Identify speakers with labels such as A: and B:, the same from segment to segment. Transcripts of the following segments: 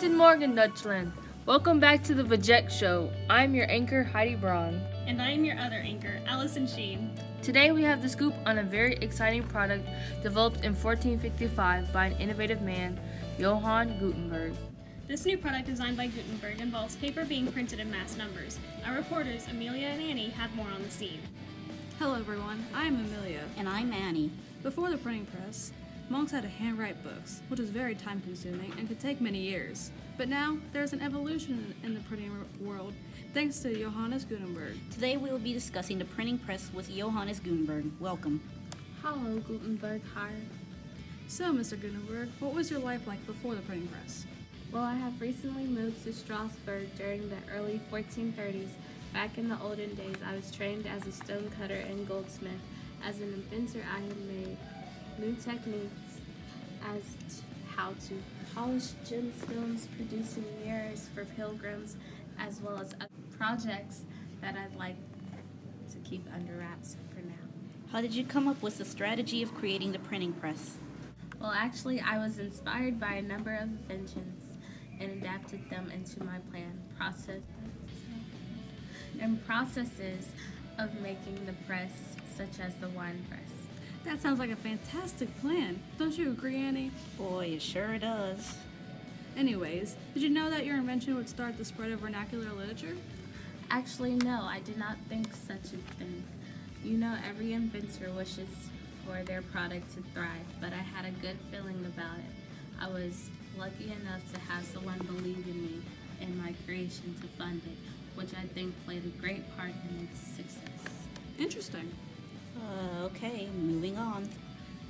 A: Guten Morgen, Deutschland. Welcome back to the Vajek Show. I'm your anchor, Heidi Braun.
B: And I am your other anchor, Allison Sheen.
A: Today we have the scoop on a very exciting product developed in 1455 by an innovative man, Johann Gutenberg.
B: This new product designed by Gutenberg involves paper being printed in mass numbers. Our reporters, Amelia and Annie, have more on the scene.
C: Hello everyone, I'm Amelia.
D: And I'm Annie.
C: Before the printing press, monks had to handwrite books, which was very time consuming and could take many years. But now, there's an evolution in the printing world thanks to Johannes Gutenberg.
D: Today we will be discussing the printing press with Johannes Gutenberg. Welcome.
E: Hello, Gutenberg. Hi.
C: So, Mr. Gutenberg, what was your life like before the printing press?
E: Well, I have recently moved to Strasbourg during the early 1430s. Back in the olden days, I was trained as a stonecutter and goldsmith. As an inventor, I had made new techniques as to how to polish gemstones, producing mirrors for pilgrims, as well as other projects that I'd like to keep under wraps for now.
D: How did you come up with the strategy of creating the printing press?
E: Well, actually, I was inspired by a number of inventions and adapted them into my processes of making the press, such as the wine press.
C: That sounds like a fantastic plan. Don't you agree, Annie?
D: Boy, it sure does.
C: Anyways, did you know that your invention would start the spread of vernacular literature?
E: Actually, no, I did not think such a thing. You know, every inventor wishes for their product to thrive, but I had a good feeling about it. I was lucky enough to have someone believe in me and my creation to fund it, which I think played a great part in its success.
C: Interesting.
D: Okay, moving on.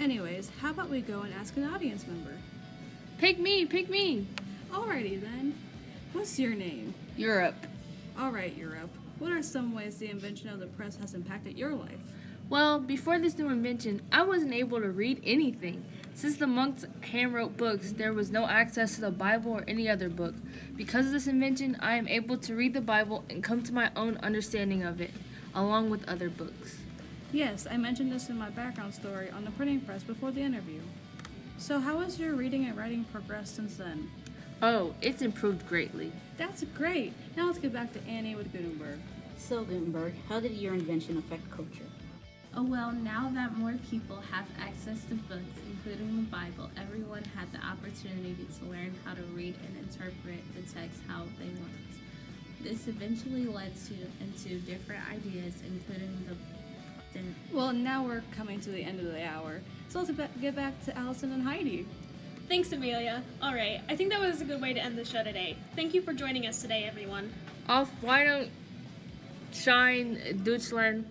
C: Anyways, how about we go and ask an audience member?
A: Pick me, pick me.
C: Alrighty then. What's your name?
A: Europe.
C: Alright, Europe. What are some ways the invention of the press has impacted your life?
A: Well, before this new invention, I wasn't able to read anything. Since the monks handwrote books, there was no access to the Bible or any other book. Because of this invention, I am able to read the Bible and come to my own understanding of it, along with other books.
C: Yes, I mentioned this in my background story on the printing press before the interview. So how has your reading and writing progressed since then?
A: Oh, it's improved greatly.
C: That's great! Now let's get back to Annie with Gutenberg.
D: So, Gutenberg, how did your invention affect culture?
E: Oh well, now that more people have access to books, including the Bible, everyone had the opportunity to learn how to read and interpret the text how they want. This eventually led into different ideas, including
C: Well, now we're coming to the end of the hour, so let's get back to Allison and Heidi.
B: Thanks, Amelia. All right, I think that was a good way to end the show today. Thank you for joining us today, everyone.
A: Why don't shine, Deutschland?